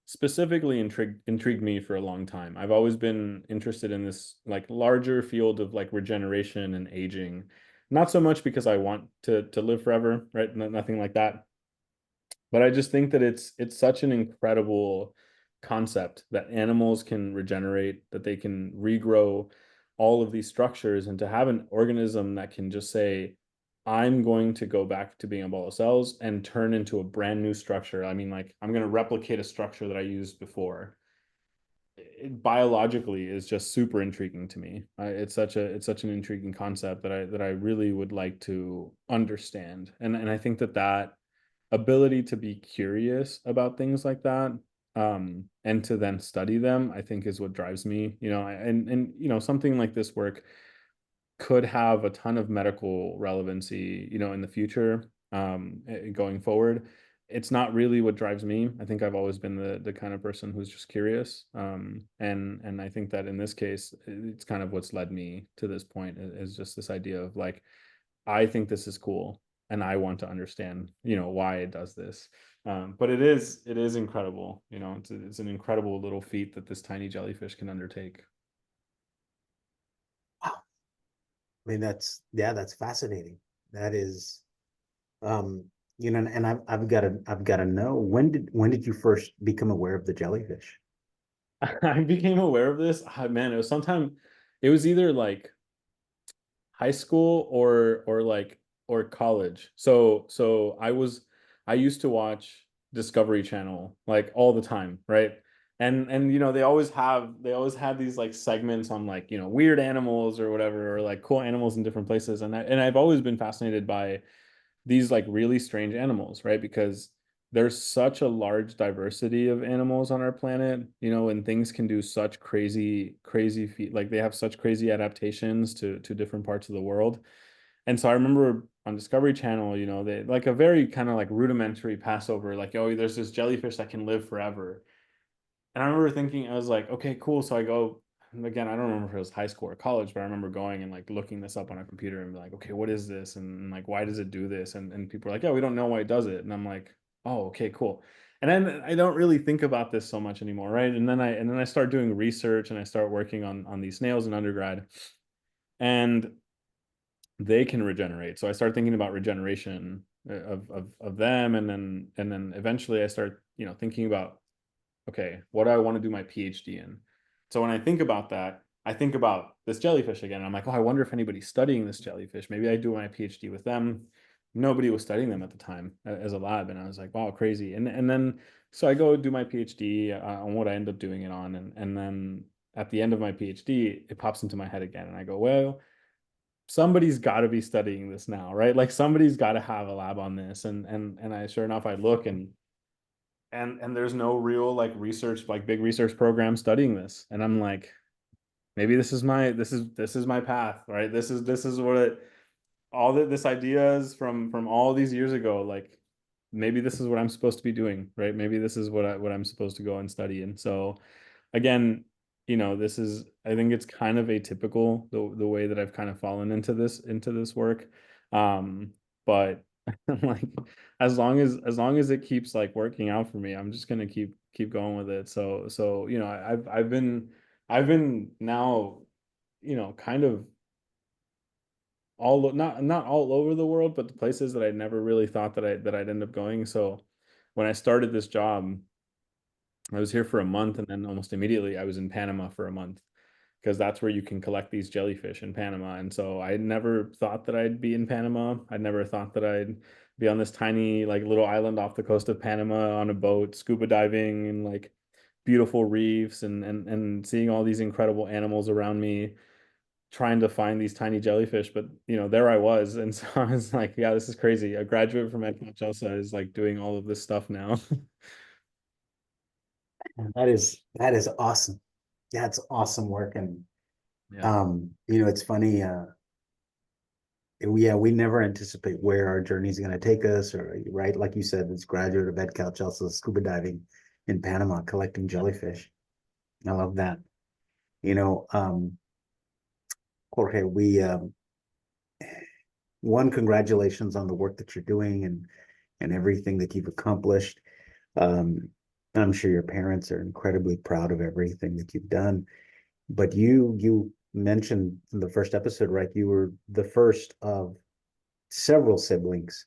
specifically intrigued me for a long time. I've always been interested in this like larger field of like regeneration and aging, not so much because I want to live forever, right? Nothing like that. But I just think that it's such an incredible concept that animals can regenerate, that they can regrow all of these structures, and to have an organism that can just say, I'm going to go back to being a ball of cells and turn into a brand new structure. I mean, like, I'm going to replicate a structure that I used before. It biologically is just super intriguing to me. It's such an intriguing concept that I really would like to understand. And I think that ability to be curious about things like that, and to then study them, I think is what drives me. And something like this work could have a ton of medical relevancy, in the future, going forward. It's not really what drives me. I think I've always been the kind of person who's just curious. And I think that in this case, it's kind of what's led me to this point, is just this idea of like, I think this is cool and I want to understand, why it does this. But it is incredible. It's an incredible little feat that this tiny jellyfish can undertake. I mean, that's fascinating. That is, and I've got to know, when did you first become aware of the jellyfish? I became aware of this. Man, it was sometime. It was either like high school or college. So I used to watch Discovery Channel like all the time, right? And they always had these like segments on like, weird animals or whatever, or like cool animals in different places. And I've always been fascinated by these like really strange animals, right? Because there's such a large diversity of animals on our planet, and things can do such crazy feat, like they have such crazy adaptations to different parts of the world. And so I remember on Discovery Channel, they like a very kind of like rudimentary Passover, like, oh, there's this jellyfish that can live forever. And I remember thinking, I was like, okay, cool. So I go, and again, I don't remember if it was high school or college, but I remember going and like looking this up on a computer and be like, okay, what is this? And like, why does it do this? And people are like, yeah, we don't know why it does it. And I'm like, oh, okay, cool. And then I don't really think about this so much anymore, right? And then I start doing research and I start working on these snails in undergrad, and they can regenerate. So I start thinking about regeneration of them, and then eventually I start, thinking about, okay, what do I want to do my PhD in? So when I think about that, I think about this jellyfish again. I'm like, oh, I wonder if anybody's studying this jellyfish. Maybe I do my PhD with them. Nobody was studying them at the time as a lab. And I was like, wow, crazy. And then, so I go do my PhD on what I end up doing it on. And then at the end of my PhD, it pops into my head again. And I go, well, somebody's got to be studying this now, right? Like somebody's got to have a lab on this. And I, sure enough, I look, and there's no real like research, like big research program studying this. And I'm like, maybe this is my path, right? This is what this idea is from all these years ago. Like maybe this is what I'm supposed to be doing, right? Maybe this is what I'm supposed to go and study. And so again, I think it's kind of atypical, the way that I've kind of fallen into this work. But like, as long as it keeps like working out for me, I'm just gonna keep going with it. So I've been now, kind of not all over the world, but the places that I never really thought that I'd end up going. So when I started this job, I was here for a month, and then almost immediately I was in Panama for a month, because that's where you can collect these jellyfish in Panama. And so I never thought that I'd be in Panama. I never thought that I'd be on this tiny like little island off the coast of Panama on a boat, scuba diving and like beautiful reefs, and seeing all these incredible animals around me, trying to find these tiny jellyfish. But there I was. And so I was like, yeah, this is crazy. A graduate from Chelsea is like doing all of this stuff now. That is awesome. That's awesome work. And Yeah. it's funny, we never anticipate where our journey is going to take us, or right, like you said, this graduate of EdCal, also scuba diving in Panama, collecting jellyfish. I love that. You know, Jorge, one, congratulations on the work that you're doing, and everything that you've accomplished. I'm sure your parents are incredibly proud of everything that you've done. But you mentioned in the first episode, right? You were the first of several siblings.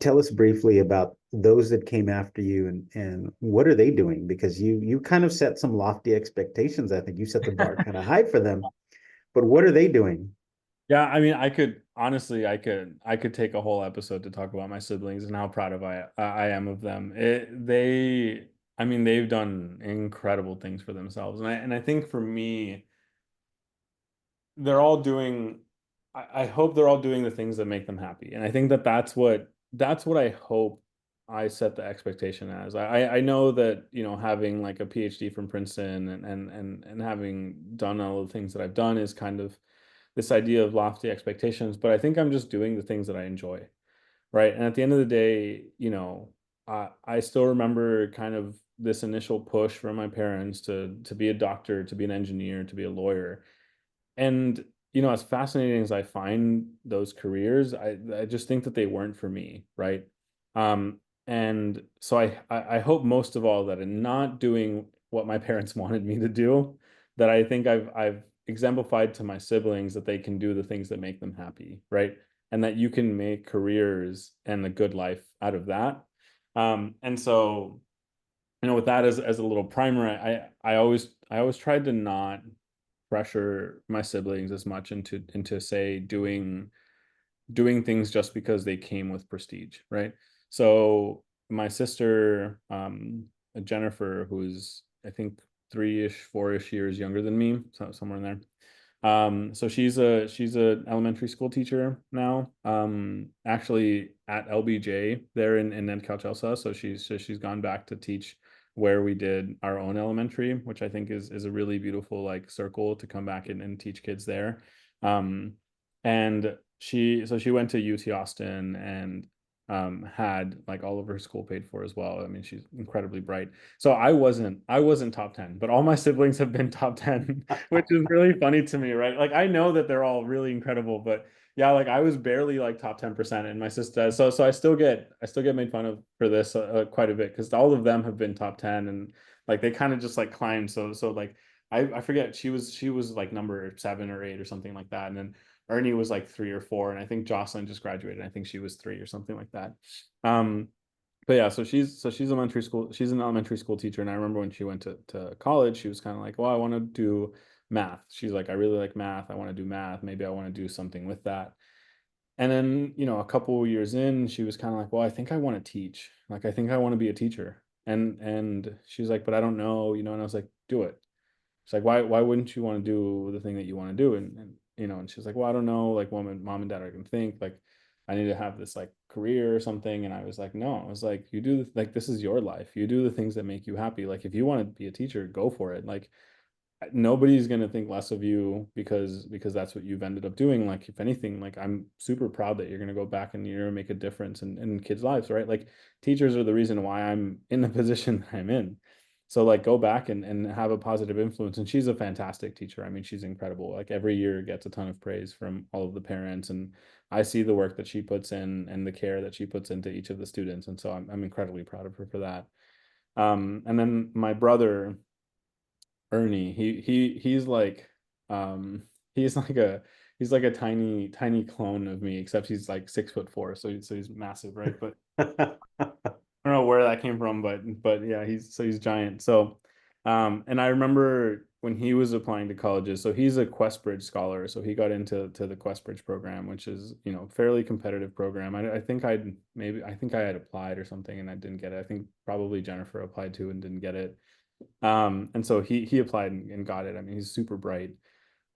Tell us briefly about those that came after you, and what are they doing? Because you kind of set some lofty expectations. I think you set the bar kind of high for them. But what are they doing? Yeah, I mean, honestly, I could take a whole episode to talk about my siblings and how proud of I am of them. I mean, they've done incredible things for themselves, and I think for me, they're all doing. I hope they're all doing the things that make them happy, and I think that that's what I hope I set the expectation as. I know that, you know, having like a PhD from Princeton and having done all the things that I've done is kind of this idea of lofty expectations, but I think I'm just doing the things that I enjoy, right? And at the end of the day, you know, I still remember kind of this initial push from my parents to be a doctor, to be an engineer, to be a lawyer. And, you know, as fascinating as I find those careers, I just think that they weren't for me, right? Um, and so I hope most of all that in not doing what my parents wanted me to do, that I think I've exemplified to my siblings that they can do the things that make them happy, right? And that you can make careers and a good life out of that. And so, you know, with that as a little primer, I always tried to not pressure my siblings as much into say doing things just because they came with prestige, right? So my sister, Jennifer, who's I think 3-ish, 4-ish years younger than me, so somewhere in there. So she's a elementary school teacher now. Actually at LBJ there in NEDCAL Chelsea. So she's gone back to teach where we did our own elementary, which I think is a really beautiful like circle to come back and teach kids there. And she went to UT Austin and had like all of her school paid for as well. I mean, she's incredibly bright. So I wasn't top 10, but all my siblings have been top 10, which is really funny to me, right? Like I know that they're all really incredible, but yeah, like I was barely like top 10% and my sister, so I still get made fun of for this quite a bit because all of them have been top 10 and like they kind of just like climbed. So like I forget she was like number 7 or 8 or something like that. And then Ernie was like 3 or 4, and I think Jocelyn just graduated. I think she was 3 or something like that. But yeah, she's elementary school. She's an elementary school teacher, and I remember when she went to college, she was kind of like, "Well, I want to do math." She's like, "I really like math. I want to do math. Maybe I want to do something with that." And then, you know, a couple years in, she was kind of like, "Well, I think I want to teach. Like, I think I want to be a teacher." And she's like, "But I don't know, you know." And I was like, "Do it." It's like, why wouldn't you want to do the thing that you want to do? And you know, and she's like, well, I don't know, like mom and dad are gonna think like I need to have this like career or something. And I was like, no, I was like, you do like this is your life. You do the things that make you happy. Like if you want to be a teacher, go for it. Like nobody's going to think less of you because that's what you've ended up doing. Like if anything, like I'm super proud that you're going to go back and you're going to make a difference in kids' lives, right? Like teachers are the reason why I'm in the position that I'm in. So like go back and have a positive influence. And she's a fantastic teacher. I mean, she's incredible. Like every year gets a ton of praise from all of the parents, and I see the work that she puts in and the care that she puts into each of the students, and so I'm incredibly proud of her for that. And then my brother Ernie, he's like he's like a he's like a tiny clone of me, except he's like 6'4", so he's massive, right? But I don't know where that came from, but yeah, he's giant. So and I remember when he was applying to colleges, so he's a Questbridge scholar, so he got into the Questbridge program, which is, you know, fairly competitive program. I think I think I had applied or something and I didn't get it. I think probably Jennifer applied to and didn't get it. And so he applied and got it. I mean, he's super bright.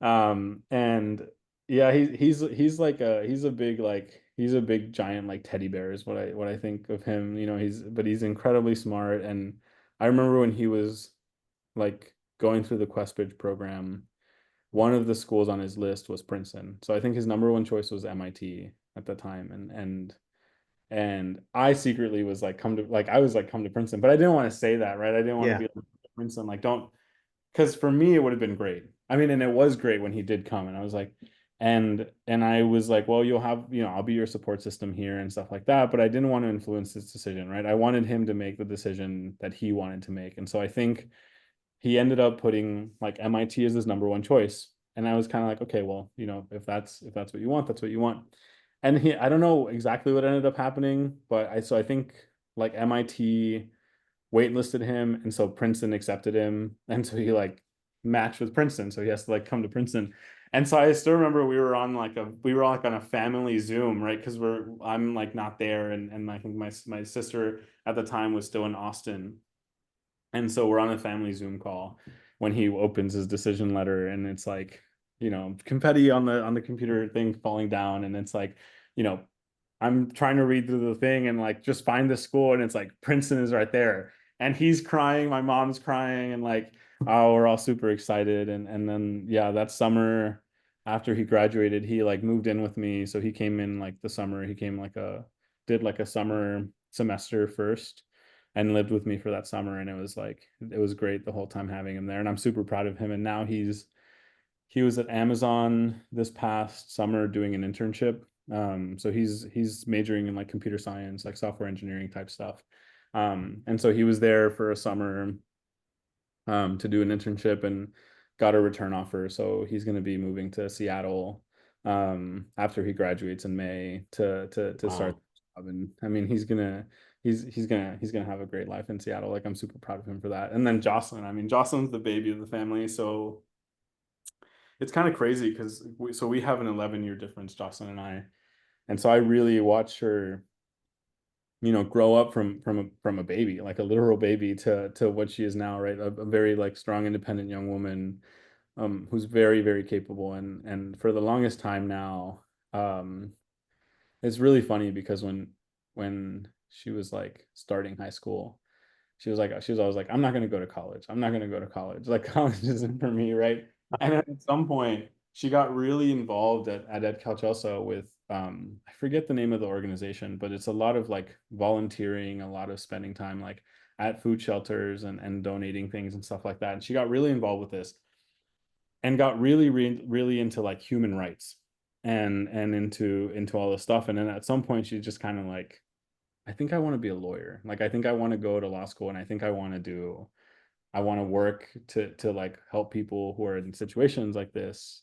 And yeah, he's like he's a big giant like teddy bear is what I think of him. You know, he's incredibly smart. And I remember when he was like going through the Questbridge program, one of the schools on his list was Princeton. So I think his number one choice was MIT at the time. And I secretly was like, I was like, come to Princeton, but I didn't want to say that, right? I didn't want to Yeah. be like, Princeton, like, don't, because for me, it would have been great. I mean, and it was great when he did come, and I was like, and I was like, well, you'll have, you know, I'll be your support system here and stuff like that. But I didn't want to influence his decision, right? I wanted him to make the decision that he wanted to make. And so I think he ended up putting like MIT as his number one choice. And I was kind of like, okay, well, you know, if that's what you want, that's what you want. And I don't know exactly what ended up happening, but I think like MIT waitlisted him, and so Princeton accepted him, and so he like matched with Princeton, so he has to like come to Princeton. And so I still remember we were on a family Zoom, right? Because I'm like not there, and I think my sister at the time was still in Austin, and so we're on a family Zoom call when he opens his decision letter, and it's like, confetti on the computer thing falling down, and it's like, you know, I'm trying to read through the thing and like just find the school, and it's like Princeton is right there, and he's crying, my mom's crying, and like, oh, we're all super excited. And then yeah, that summer after he graduated, he like moved in with me. So he came in like the summer, he came did like a summer semester first and lived with me for that summer, and it was great the whole time having him there, and I'm super proud of him. And now he was at Amazon this past summer doing an internship. So he's majoring in like computer science, like software engineering type stuff. And so he was there for a summer to do an internship and got a return offer. So he's going to be moving to Seattle after he graduates in May to start Wow. the job. And I mean, he's gonna have a great life in Seattle. Like I'm super proud of him for that. And then Jocelyn, I mean, Jocelyn's the baby of the family, so it's kind of crazy because we have an 11-year difference, Jocelyn and I, and so I really watched her, grow up from a baby, like a literal baby, to what she is now, right? A very like strong, independent young woman, who's very, very capable, and for the longest time now, um, it's really funny because when she was like starting high school, she was always like, I'm not going to go to college. I'm not going to go to college. Like college isn't for me, right? And then at some point, she got really involved at Ed Calcelso with I forget the name of the organization, but it's a lot of like volunteering, a lot of spending time like at food shelters and donating things and stuff like that. And she got really involved with this and got really into like human rights and into all this stuff. And then at some point, she just kind of like, I think I want to be a lawyer. Like I think I want to go to law school, and I think I want to work to like help people who are in situations like this,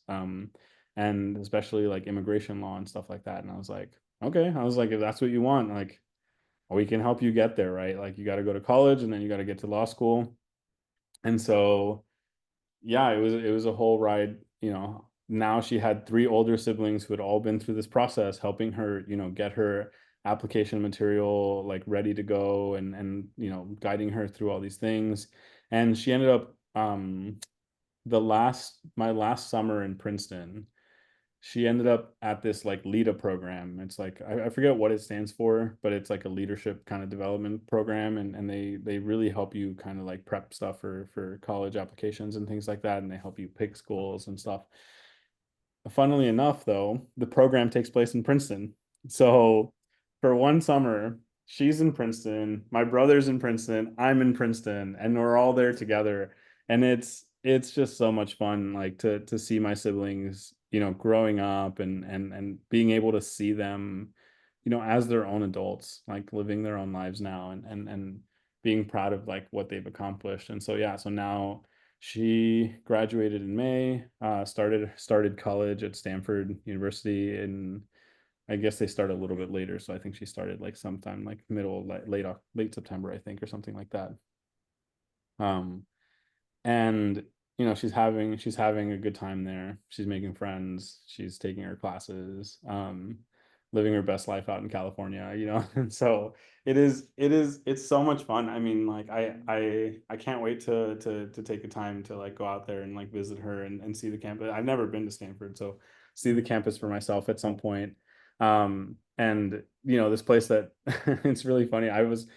and especially like immigration law and stuff like that. And I was like, okay, I was like, if that's what you want, like we can help you get there, right? Like you got to go to college and then you got to get to law school. And so yeah, it was a whole ride. Now she had three older siblings who had all been through this process, helping her, get her application material like ready to go, and guiding her through all these things. And she ended up my last summer in Princeton, she ended up at this like LEADA program. It's like I forget what it stands for, but it's like a leadership kind of development program, and they really help you kind of like prep stuff for college applications and things like that, and they help you pick schools and stuff. Funnily enough, though, the program takes place in Princeton. So for one summer, she's in Princeton, my brother's in Princeton, I'm in Princeton, and we're all there together. And it's just so much fun, like to see my siblings, growing up and being able to see them, as their own adults, like living their own lives now, and being proud of like what they've accomplished. And so yeah, so now she graduated in May, started college at Stanford University, and I guess they start a little bit later. So I think she started like sometime like late September, I think, or something like that. Um, and she's having a good time there. She's making friends. She's taking her classes, living her best life out in California. And so it's so much fun. I mean, like I can't wait to take the time to like go out there and like visit her and see the campus. I've never been to Stanford, so see the campus for myself at some point. And this place that it's really funny. I was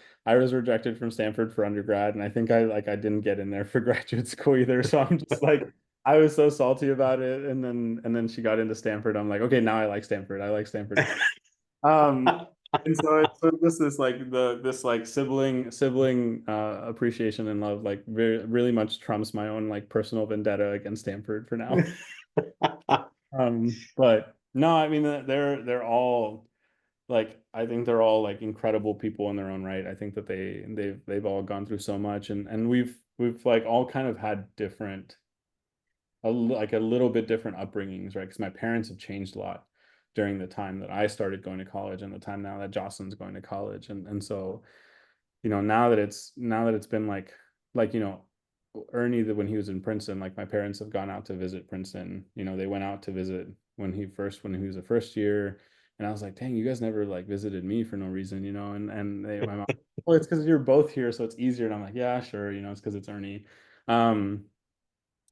rejected from Stanford for undergrad, and I think I didn't get in there for graduate school either. So I'm just like, I was so salty about it. And then she got into Stanford. I'm like, okay, now I like Stanford. I like Stanford. Um, and so just this like sibling appreciation and love like really much trumps my own like personal vendetta against Stanford for now. But no, I mean they're all like, I think they're all like incredible people in their own right. I think that they've all gone through so much, and we've like all kind of had like a little bit different upbringings, right? Because my parents have changed a lot during the time that I started going to college and the time now that Jocelyn's going to college. And so, now that it's been like Ernie, that when he was in Princeton, like my parents have gone out to visit Princeton. You know, they went out to visit when he was a first year, and I was like, dang, you guys never like visited me for no reason, you know. My mom, well, it's because you're both here, so it's easier. And I'm like, yeah, sure, you know, it's because it's Ernie. Um,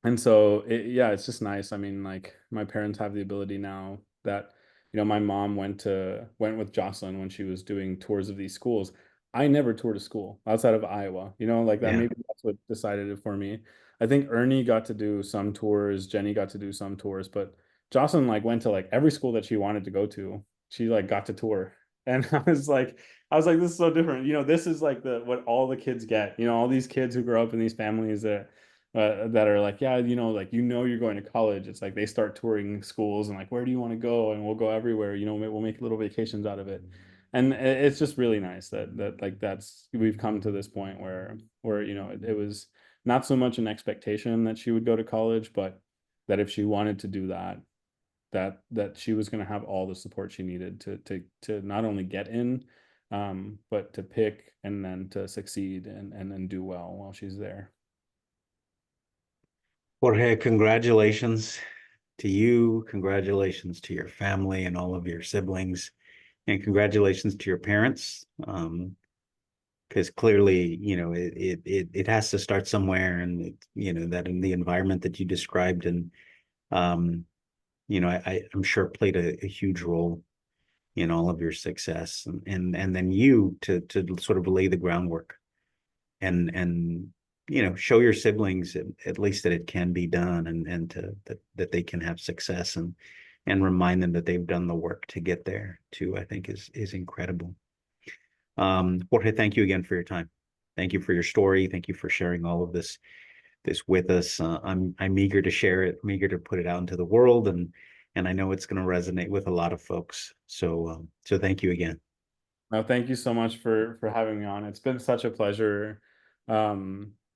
and so yeah, it's just nice. I mean, like my parents have the ability now that, you know, my mom went with Jocelyn when she was doing tours of these schools. I never toured a school outside of Iowa, you know, like that. Yeah. Maybe that's what decided it for me. I think Ernie got to do some tours, Jenny got to do some tours, but Jocelyn like went to like every school that she wanted to go to. She like got to tour. And I was like, this is so different. You know, this is like the what all the kids get. You know, all these kids who grow up in these families that are like, yeah, you know, like, you know, you're going to college. It's like they start touring schools and like, where do you want to go? And we'll go everywhere. You know, we'll make little vacations out of it. And it's just really nice that like we've come to this point where you know it was not so much an expectation that she would go to college, but that if she wanted to do that, that she was going to have all the support she needed to not only get in, but to pick and then to succeed and then do well while she's there. Jorge, congratulations to you. Congratulations to your family and all of your siblings. And congratulations to your parents. Because clearly, you know, it has to start somewhere, and you know, that in the environment that you described, and you know, I'm sure played a huge role in all of your success, and then you to sort of lay the groundwork and you know, show your siblings at least that it can be done, and that they can have success, and remind them that they've done the work to get there too, I think is incredible. Jorge, thank you again for your time. Thank you for your story. Thank you for sharing all of this with us. I'm eager to share it. I'm eager to put it out into the world, and I know it's going to resonate with a lot of folks. So so thank you again. No, thank you so much for having me on. It's been such a pleasure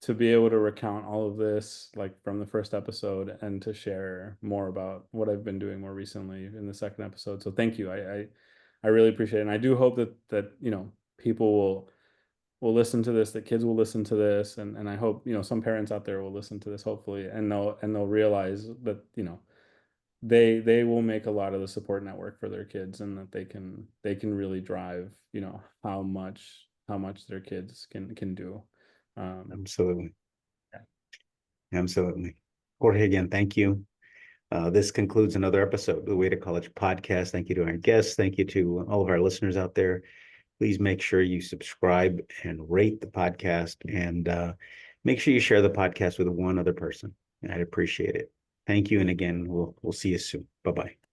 to be able to recount all of this, like from the first episode, and to share more about what I've been doing more recently in the second episode. So thank you. I really appreciate it. And I do hope that you know, people will listen to this, that kids will listen to this, and I hope, you know, some parents out there will listen to this, hopefully, and they'll realize that, you know, they will make a lot of the support network for their kids, and that they can really drive, you know, how much their kids can do. Absolutely. Yeah. Absolutely. Jorge, again, thank you. This concludes another episode of the Way to College podcast. Thank you to our guests. Thank you to all of our listeners out there. Please make sure you subscribe and rate the podcast, and make sure you share the podcast with one other person. I'd appreciate it. Thank you. And again, we'll see you soon. Bye-bye.